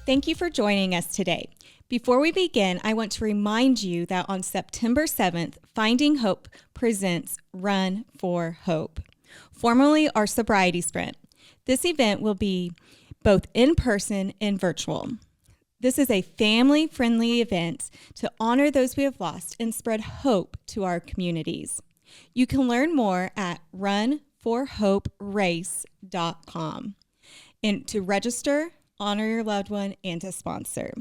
Thank you for joining us today. Before we begin, I want to remind you that on September 7th, Finding Hope presents Run for Hope, formerly our sobriety sprint. This event will be both in person and virtual. This is a family-friendly event to honor those we have lost and spread hope to our communities. You can learn more at runforhoperace.com and to register, honor your loved one, and to sponsor.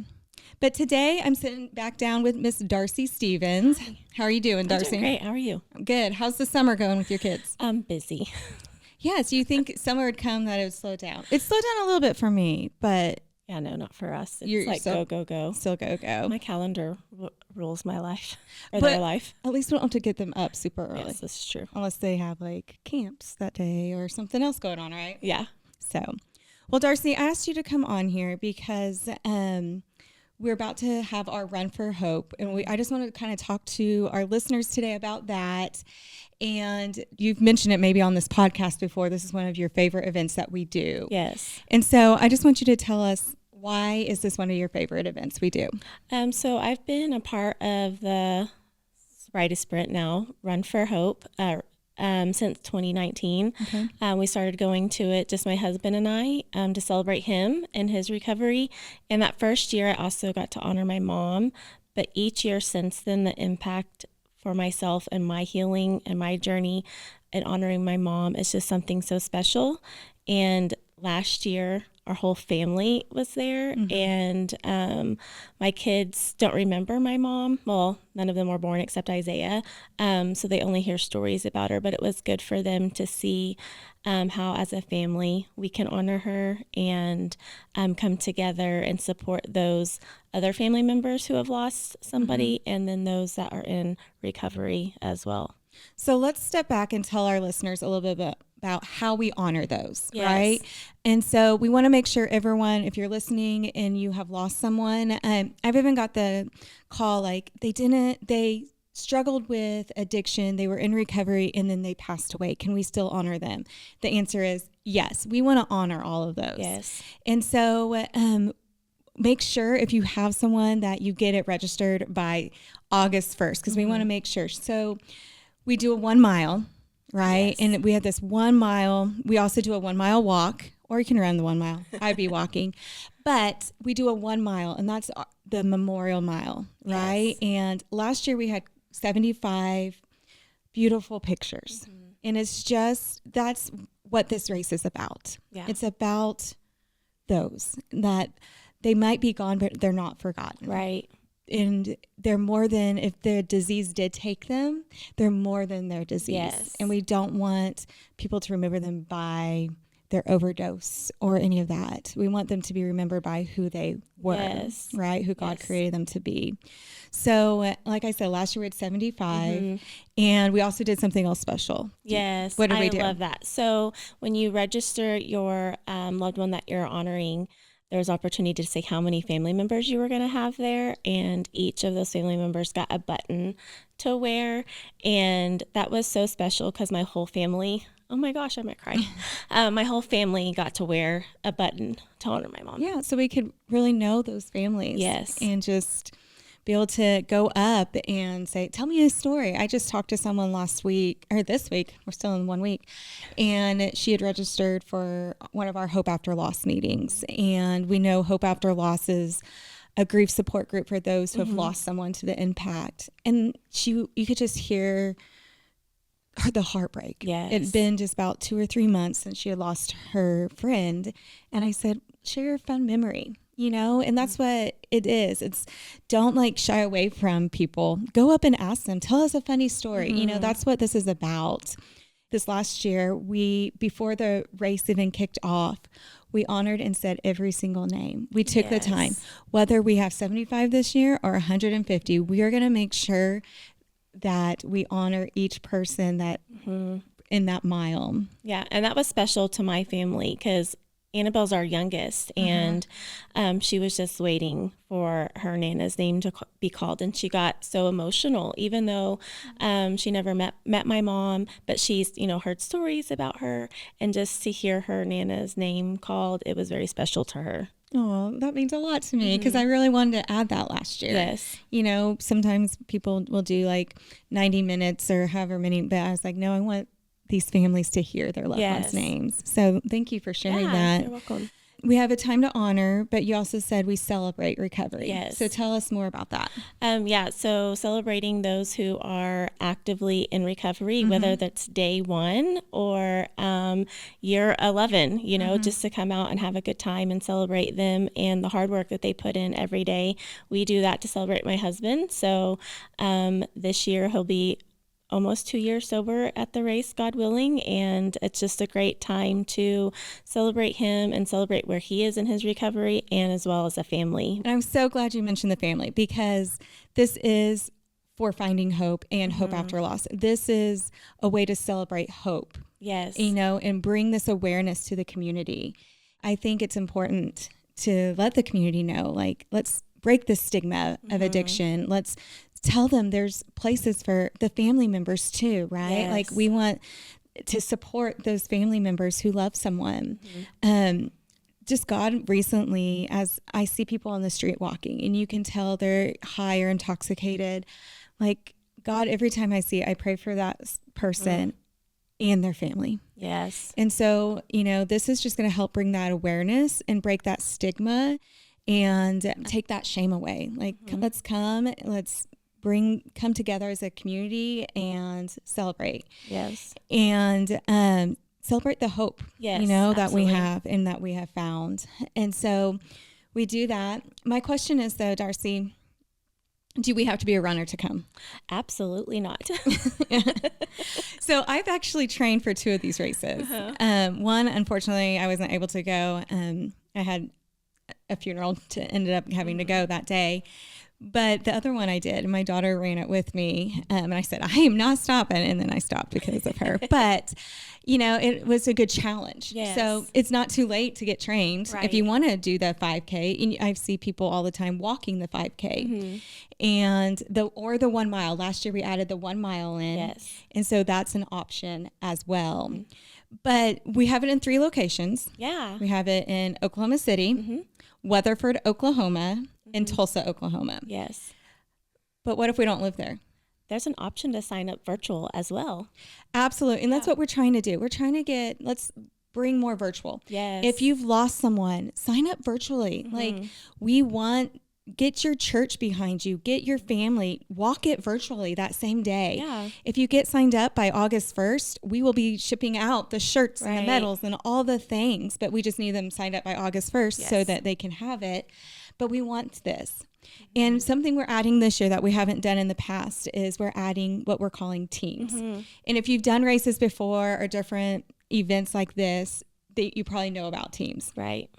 But today I'm sitting back down with Miss Darcie Stevens. Hi. How are you doing, Darcie? I'm doing great. How are you? Good. How's the summer going with your kids? I'm busy. Yes, you think summer would come that it would slow down. It slowed down a little bit for me, but Yeah, no, not for us. It's You're like so- go. still go. My calendar rules my life, or But- their life. At least we don't have to get them up super early. Yes, this is true. Unless they have like camps that day or something else going on, right? Yeah. So, well, Darcie, I asked you to come on here because we're about to have our Run for Hope. And I just want to kind of talk to our listeners today about that. And you've mentioned it maybe on this podcast before. This is one of your favorite events that we do. Yes. And so I just want you to tell us, why is this one of your favorite events we do? So I've been a part of the sobriety sprint now, Run for Hope, since 2019. Okay. We started going to it, just my husband and I, to celebrate him and his recovery. And that first year, I also got to honor my mom. But each year since then, the impact for myself and my healing and my journey and honoring my mom is just something so special. And last year, our whole family was there, and my kids don't remember my mom. Well, none of them were born except Isaiah, so they only hear stories about her, but it was good for them to see how as a family we can honor her and come together and support those other family members who have lost somebody, and then those that are in recovery as well. So let's step back and tell our listeners a little bit about how we honor those, Yes. right? And so we want to make sure everyone, if you're listening and you have lost someone, I've even got the call, like they struggled with addiction, they were in recovery, and then they passed away. Can we still honor them? The answer is yes. We want to honor all of those. Yes. And so make sure if you have someone that you get it registered by August 1st, because we want to make sure. So we do a 1 mile, right? Yes. And we have this 1 mile. We also do a 1 mile walk, or you can run the 1 mile. I'd be walking. But we do a 1 mile, and that's the Memorial Mile, right? Yes. And last year we had 75 beautiful pictures. And that's what this race is about. Yeah. It's about those that they might be gone, but they're not forgotten. Right. And they're more than, if the disease did take them, they're more than their disease. Yes. And we don't want people to remember them by their overdose or any of that. We want them to be remembered by who they were, Yes. right? Who God Yes. created them to be. So like I said, last year we had 75, and we also did something else special. Yes. What did we do? I love that. So when you register your loved one that you're honoring, there's opportunity to say how many family members you were going to have there, and each of those family members got a button to wear, and that was so special because my whole family, oh my gosh, I might cry. My whole family got to wear a button to honor my mom. Yeah, so we could really know those families. Yes. And just be able to go up and say, tell me a story. I just talked to someone this week, we're still in 1 week, and she had registered for one of our Hope After Loss meetings. And we know Hope After Loss is a grief support group for those who have lost someone to the impact. And you could just hear the heartbreak. Yes. It'd been just about 2 or 3 months since she had lost her friend. And I said, share a fun memory. And that's what it is. It's don't shy away from people. Go up and ask them, tell us a funny story. That's what this is about. This last year, before the race even kicked off, we honored and said every single name. We took the time, whether we have 75 this year or 150, we are going to make sure that we honor each person that in that mile. Yeah. And that was special to my family because Annabelle's our youngest, and she was just waiting for her Nana's name to be called, and she got so emotional, even though she never met my mom, but she's heard stories about her, and just to hear her Nana's name called, it was very special to her. Oh, that means a lot to me because I really wanted to add that last year. Yes. Sometimes people will do like 90 minutes or however many, but I was like, no, I want these families to hear their loved ones' names. So thank you for sharing that. You're welcome. We have a time to honor, but you also said we celebrate recovery. Yes. So tell us more about that. So celebrating those who are actively in recovery, whether that's day 1 or year 11, just to come out and have a good time and celebrate them and the hard work that they put in every day. We do that to celebrate my husband. So this year he'll be almost 2 years sober at the race, God willing, and it's just a great time to celebrate him and celebrate where he is in his recovery, and as well as a family. And I'm so glad you mentioned the family, because this is for Finding Hope and Hope After Loss. This is a way to celebrate hope. Yes. And bring this awareness to the community. I think it's important to let the community know, like, let's break the stigma of addiction. Let's tell them there's places for the family members too, right? Yes. Like, we want to support those family members who love someone. Just God recently, as I see people on the street walking and you can tell they're high or intoxicated, like, God, every time I see it, I pray for that person and their family. Yes. And so, this is just going to help bring that awareness and break that stigma and take that shame away. Like, let's come together as a community and celebrate. Yes. And celebrate the hope, yes, that we have and that we have found. And so we do that. My question is, though, Darcie, do we have to be a runner to come? Absolutely not. So I've actually trained for 2 of these races. One, unfortunately, I wasn't able to go. I had a funeral ended up having to go that day. But the other one I did, and my daughter ran it with me. And I said, I am not stopping. And then I stopped because of her. But, it was a good challenge. Yes. So it's not too late to get trained. Right. If you want to do the 5K, and I see people all the time walking the 5K and the 1 mile. Last year we added the 1 mile in. Yes. And so that's an option as well. But we have it in 3 locations. Yeah. We have it in Oklahoma City, Weatherford, Oklahoma, and Tulsa, Oklahoma. Yes. But what if we don't live there? There's an option to sign up virtual as well. Absolutely. And that's what we're trying to do. We're trying to let's bring more virtual. Yes. If you've lost someone, sign up virtually. Like, get your church behind you, get your family, walk it virtually that same day. Yeah. If you get signed up by August 1st, we will be shipping out the shirts and the medals and all the things, but we just need them signed up by August 1st so that they can have it. But we want this. And something we're adding this year that we haven't done in the past is we're adding what we're calling teams. And if you've done races before or different events like this, you probably know about teams. Right.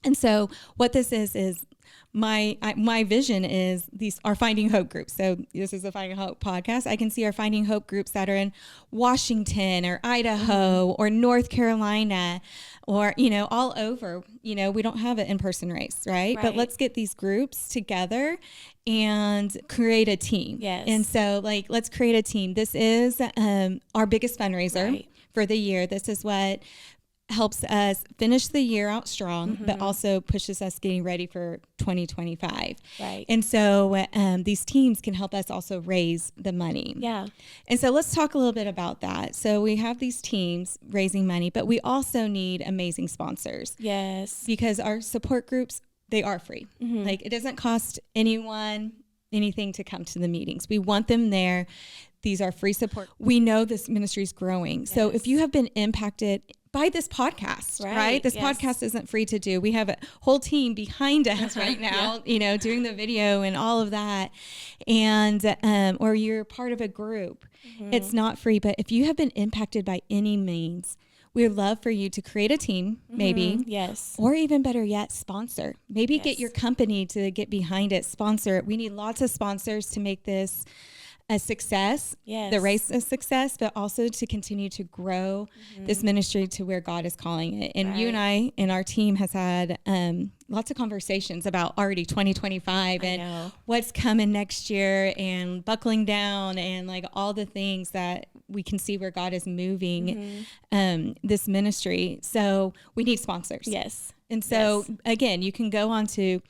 And so what this is my vision is these are Finding Hope groups. So this is a Finding Hope podcast. I can see our Finding Hope groups that are in Washington or Idaho or North Carolina or, all over. We don't have an in-person race, right? But let's get these groups together and create a team. Yes. And so, let's create a team. This is our biggest fundraiser for the year. This is what helps us finish the year out strong, but also pushes us getting ready for 2025. Right. And so these teams can help us also raise the money. Yeah. And so let's talk a little bit about that. So we have these teams raising money, but we also need amazing sponsors. Yes. Because our support groups, they are free. Like, it doesn't cost anyone anything to come to the meetings. We want them there. These are free support. We know this ministry is growing. Yes. So if you have been impacted by this podcast, right? This podcast isn't free to do. We have a whole team behind us right now, doing the video and all of that. And, or you're part of a group, it's not free. But if you have been impacted by any means, we'd love for you to create a team, maybe. Yes. Or even better yet, sponsor. Maybe get your company to get behind it, sponsor it. We need lots of sponsors to make this a success, the race a success, but also to continue to grow this ministry to where God is calling it. And you and I and our team has had lots of conversations about already 2025 I and know. what's coming next year and buckling down and like all the things that we can see where God is moving this ministry. So we need sponsors. Yes. And so again, you can go on to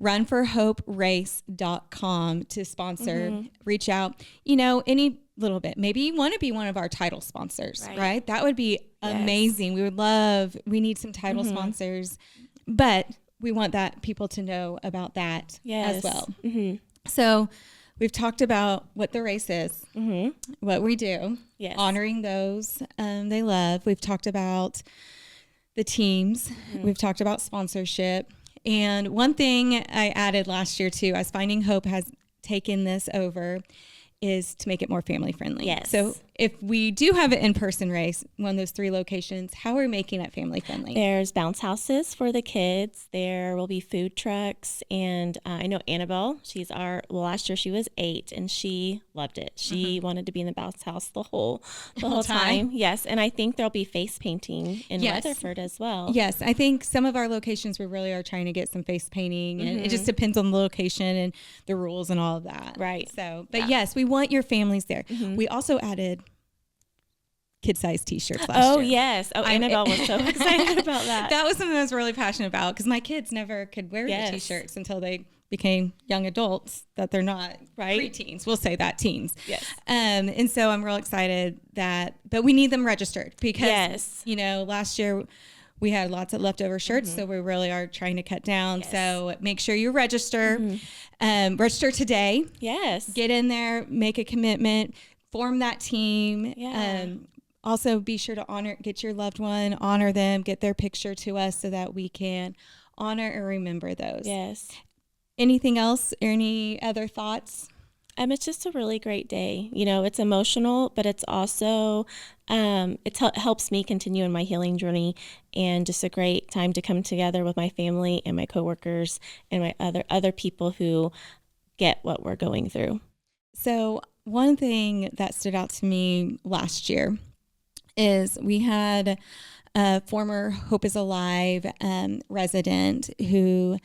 runforhoperace.com to sponsor, reach out, any little bit. Maybe you want to be one of our title sponsors, right? That would be amazing. We need some title sponsors, but we want that people to know about that as well. So we've talked about what the race is, what we do, honoring those they love. We've talked about the teams. We've talked about sponsorship. And one thing I added last year too, as Finding Hope has taken this over, is to make it more family friendly. Yes. So if we do have an in-person race, one of those 3 locations, how are we making it family friendly? There's bounce houses for the kids. There will be food trucks. And I know Annabelle, last year she was 8 and she loved it. She wanted to be in the bounce house the whole time. Yes. And I think there'll be face painting in Weatherford as well. Yes. I think some of our locations, we really are trying to get some face painting, and it just depends on the location and the rules and all of that. Right. So, but yes, we want your families there. We also added kid-sized t-shirts last year. Yes. Annabelle was so excited about that. That was something I was really passionate about, because my kids never could wear the t-shirts until they became young adults, that they're not preteens. We'll say that, teens. Yes. And so I'm real excited but we need them registered, because, last year we had lots of leftover shirts, so we really are trying to cut down. So make sure you register. Register today. Yes. Get in there, make a commitment, form that team. Yeah. Also, be sure to get your loved one, honor them, get their picture to us so that we can honor and remember those. Yes. Anything else? Any other thoughts? It's just a really great day. It's emotional, but it's also, it helps me continue in my healing journey, and just a great time to come together with my family and my coworkers and my other people who get what we're going through. So one thing that stood out to me last year is we had a former Hope is Alive resident who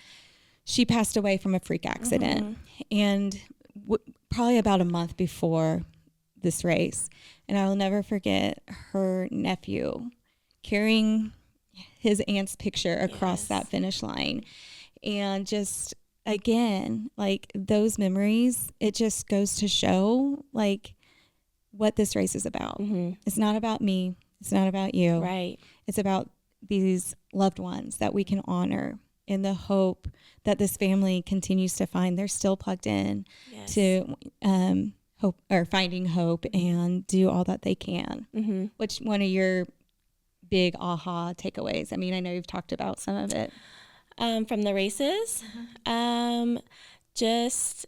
she passed away from a freak accident, and probably about a month before this race. And I will never forget her nephew carrying his aunt's picture across that finish line. And just, again, like those memories, it just goes to show like what this race is about. It's not about me. It's not about you. Right. It's about these loved ones that we can honor, in the hope that this family continues to find they're still plugged in to hope, or finding hope, and do all that they can. Which one of your big aha takeaways? I mean, I know you've talked about some of it. From the races, just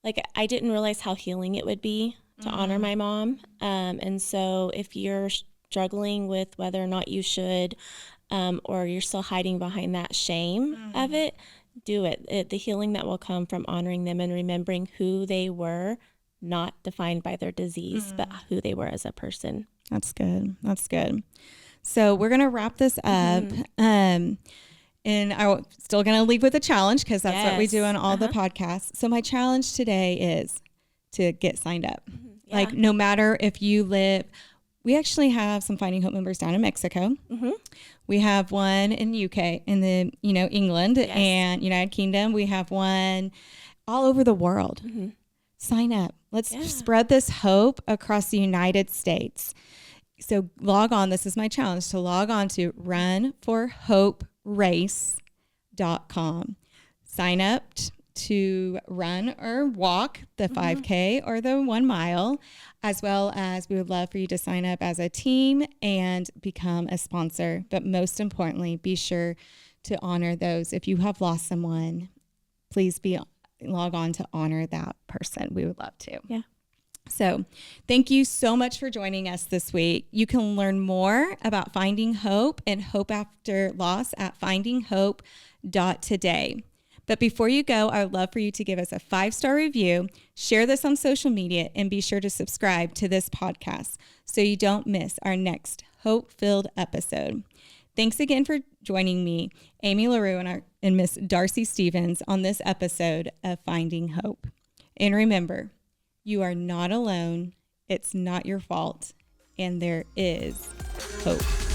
like I didn't realize how healing it would be to honor my mom. And so if you're struggling with whether or not you should, or you're still hiding behind that shame of it, do it. The healing that will come from honoring them and remembering who they were, not defined by their disease, but who they were as a person. That's good. That's good. So we're going to wrap this up. And I'm still going to leave with a challenge, because that's what we do on all the podcasts. So my challenge today is to get signed up. Like, no matter if you live, we actually have some Finding Hope members down in Mexico. We have one in UK, in the, England and United Kingdom. We have one all over the world. Sign up. Let's spread this hope across the United States. So log on. This is my challenge, to log on to runforhoperace.com. Sign up to run or walk the 5K or the 1 mile, as well as we would love for you to sign up as a team and become a sponsor. But most importantly, be sure to honor those. If you have lost someone, please log on to honor that person. We would love to. Yeah. So thank you so much for joining us this week. You can learn more about Finding Hope and Hope After Loss at FindingHope.Today. But before you go, I would love for you to give us a 5-star review, share this on social media, and be sure to subscribe to this podcast so you don't miss our next hope-filled episode. Thanks again for joining me, Amy LaRue and Miss Darcie Stevens, on this episode of Finding Hope. And remember, you are not alone, it's not your fault, and there is hope.